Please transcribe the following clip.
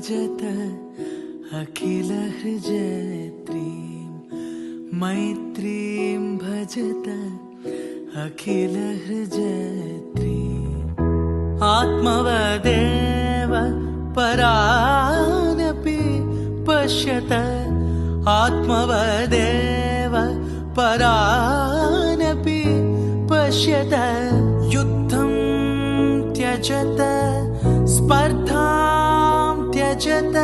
भजत अखिलहृजयत्रीं मैत्रीं भजत अखिलहृजयत्रीम् आत्मवदेव परानपि पश्यत आत्मवदेव परानपि पश्यत युद्धं त्यजत स्पर्धां त्यजत